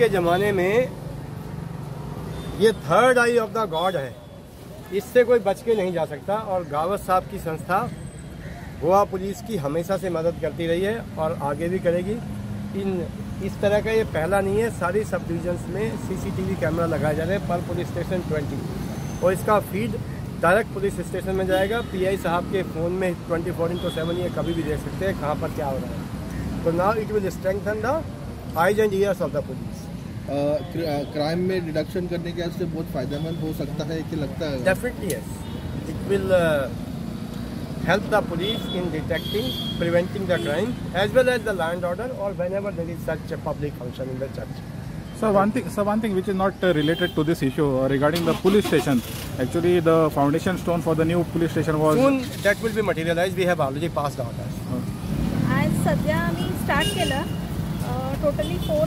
के ज़माने में ये third I of the God है, इससे कोई बच के नहीं जा सकता। और गावत साहब की संस्था गोवा पुलिस की हमेशा से मदद करती रही है और आगे भी करेगी। इस तरह का ये पहला नहीं है, सारी सब डिविजन्स में सीसीटीवी कैमरा लगाए जा रहे हैं पर पुलिस स्टेशन 20, और इसका फीड डायरेक्ट पुलिस स्टेशन में जाएगा। पीआई साहब के फ़ोन में 24/7 ये कभी भी देख सकते हैं कहाँ पर क्या हो रहा है। तो now it will strengthen the eyes and years of the police. Crime में डिडक्शन करने के से बहुत फायदेमंद हो सकता है कि लगता है? Definitely yes, it will help the police in detecting, preventing the crime as well as the law and order, or whenever there is such a public function in the church. So one thing which is not related to this issue regarding the police station. Actually, the foundation stone for the new police station was soon that will be materialized. We have already passed orders. As सध्या आम्ही start केलं, totally 4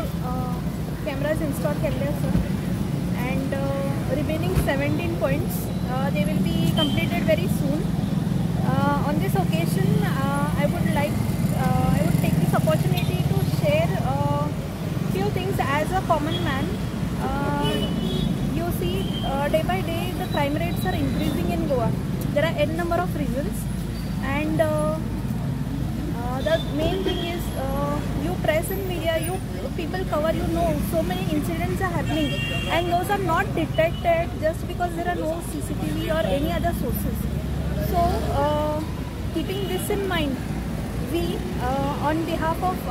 cameras install केले sir, and remaining 17 points they will be completed very soon. On this occasion, I would take this opportunity to share few things as a common man. You see, day by day the crime rates are increasing in Goa. There are n number of reasons, and the main thing is you press and media, you people cover, you know, so many incidents are happening, and those are not detected just because there are no CCTV or any other sources. So, keeping this in mind, we, on behalf of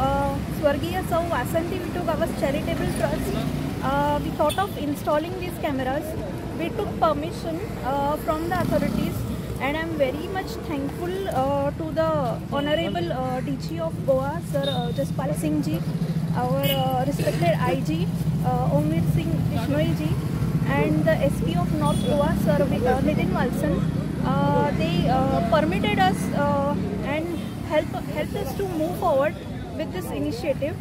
Swargiya Sau Vasanti Vittu Charitable Trust, we thought of installing these cameras. We took permission from the authorities, and I am very much thankful to the Honorable DG of Goa, Sir Jaspal Singh Ji, our respected IG, Omir Singh Bishnoi Ji, and the SP of North Goa, Sir Nitin Walson. They permitted us and helped us to move forward with this initiative.